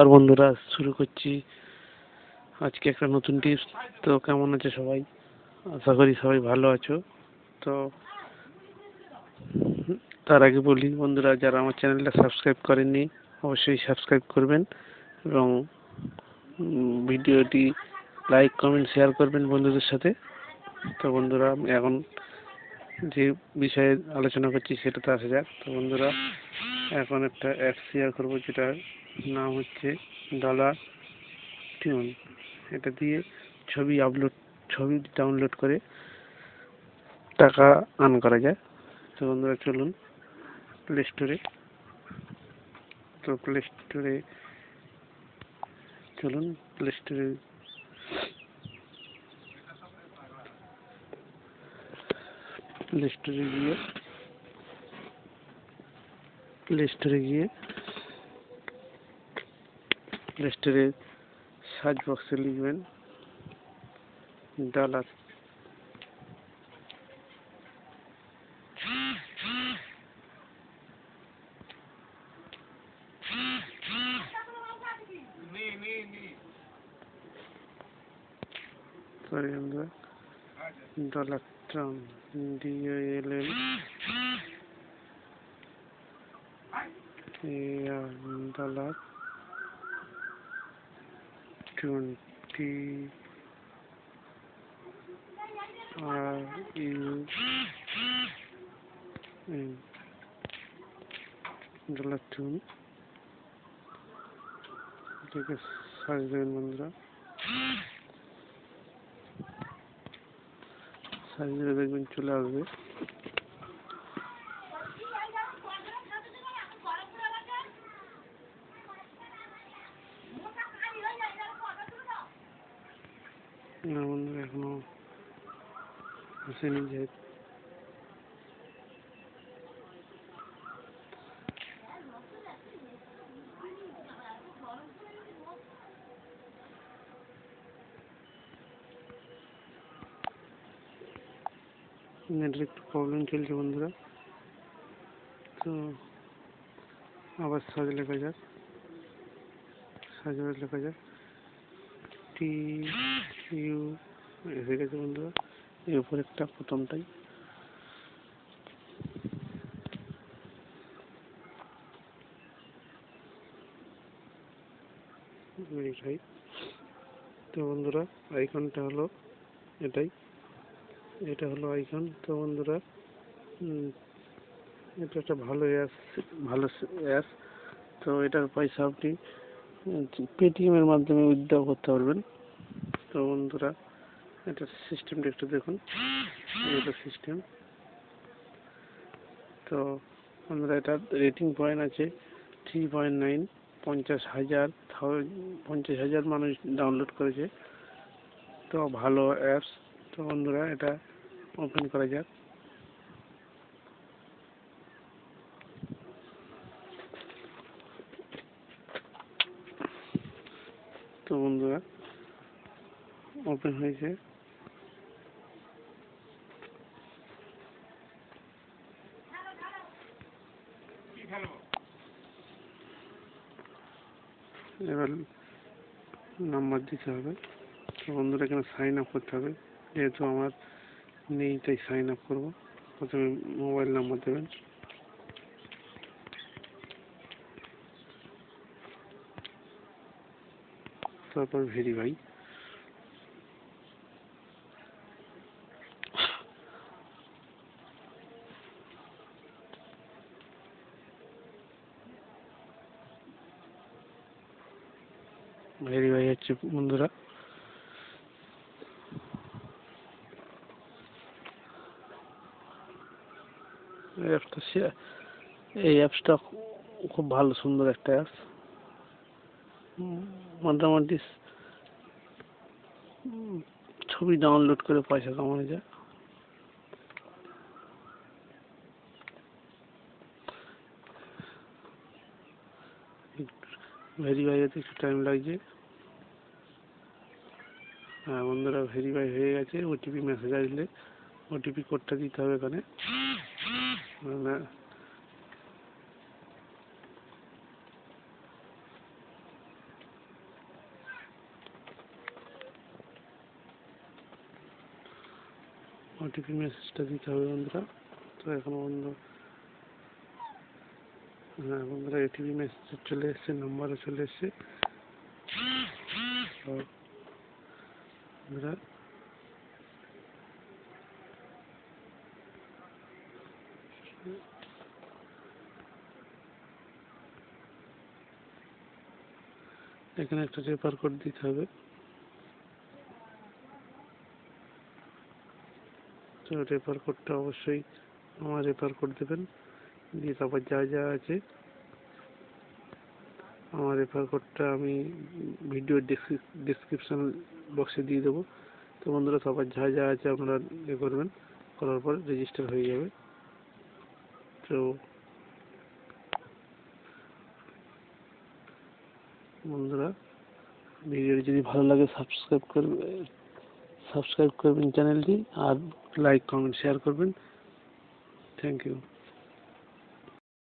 আর বন্ধুরা শুরু করছি আজকে একটা নতুন টিপস। তো কেমন আছে সবাই? আশা করি সবাই ভালো আছো। তো তার আগে বলি বন্ধুরা, যারা আমার চ্যানেলটা সাবস্ক্রাইব করেননি অবশ্যই সাবস্ক্রাইব করবেন এবং ভিডিওটি লাইক কমেন্ট শেয়ার করবেন বন্ধুদের সাথে। তো বন্ধুরা, আমি এখন যে বিষয়ে আলোচনা করছি সেটাতে আসা যাক। তো বন্ধুরা, এখন একটা অ্যাপ শেয়ার করবো যেটার নাম হচ্ছে $টিউন। এটা দিয়ে ছবি ডাউনলোড করে টাকা আর্ন করা যায়। তো বন্ধুরা চলুন প্লে স্টোরে প্লে স্টোরে চলুন প্লে স্টোরে প্লে স্টোরে গিয়ে প্লে স্টোরে সার্চ বক্সে লিখবেন ডলার। সরি বন্ধুরা, $ট্রাম DOLL $TUN এটাকে সার্চ দেবেন বন্ধুরা। সার্চ দিলে দেখবেন চলে আসবে। না বন্ধুরা, এখনো আসেনি। যে নেটের একটু প্রবলেম চলছে বন্ধুরা। তো আবার সার্চ লেখা যাক TU এসে গেছে বন্ধুরা। এর উপর একটা প্রথমটাই ভেরিফাই। তো বন্ধুরা, আইকনটা হলো এটা হলো আইকন। তো বন্ধুরা, এটা একটা ভালো অ্যাপ। তো এটার পয়সা আপনি পেটিএম এর মাধ্যমে উইথড্র করতে পারবেন। তো বন্ধুরা, এটা সিস্টেমটা একটু দেখুন। এটা সিস্টেম। তো বন্ধুরা, এটা রেটিং পয়েন্ট আছে 3.9। 50,000 মানুষ ডাউনলোড করেছে। তো ভালো অ্যাপস। তো বন্ধুরা, এটা ওপেন করা যাক। তো বন্ধুরা, ওপেন হয়েছে। এবার নাম্বার দিতে হবে। তো বন্ধুরা, এখানে সাইন আপ করতে হবে। যেহেতু আমার নেই তাই সাইন আপ করবো। প্রথমে মোবাইল নাম্বার দেবেন। তারপর ভেরিফাই। হচ্ছে বন্ধুরা। এই অ্যাপসটা খুব ভালো, সুন্দর একটা অ্যাপস। মোটামুটি ছবি ডাউনলোড করে পয়সা কামানো যায়। ভেরিফাই হতে একটু টাইম লাগছে। হ্যাঁ বন্ধুরা, ভেরিফাই হয়ে গেছে। ওটিপি মেসেজ আসলে ওটিপি কোডটা দিতে হবে এখানে। ওটিপি মেসেজটা দিতে হবে বন্ধুরা। তো এখন বন্ধুরা ওটিপি মেসেজ চলে এসছে, নাম্বারও চলে এসছে। বন্ধুরা এখানে একটা রেফার কোড দিতে হবে। তো রেফার কোডটা অবশ্যই আমার রেফার কোড দেবেন, দিয়ে তারপর যা আছে আমার রেফার কোডটা আমি ভিডিওর ডেসক্রিপশন বক্সে দিয়ে দেবো। তো বন্ধুরা সবার যা আছে আপনারা করবেন, করার পর রেজিস্টার হয়ে যাবে। তো বন্ধুরা ভিডিওটি যদি ভালো লাগে সাবস্ক্রাইব করবেন চ্যানেলটি, আর লাইক কমেন্ট শেয়ার করবেন। Thank you.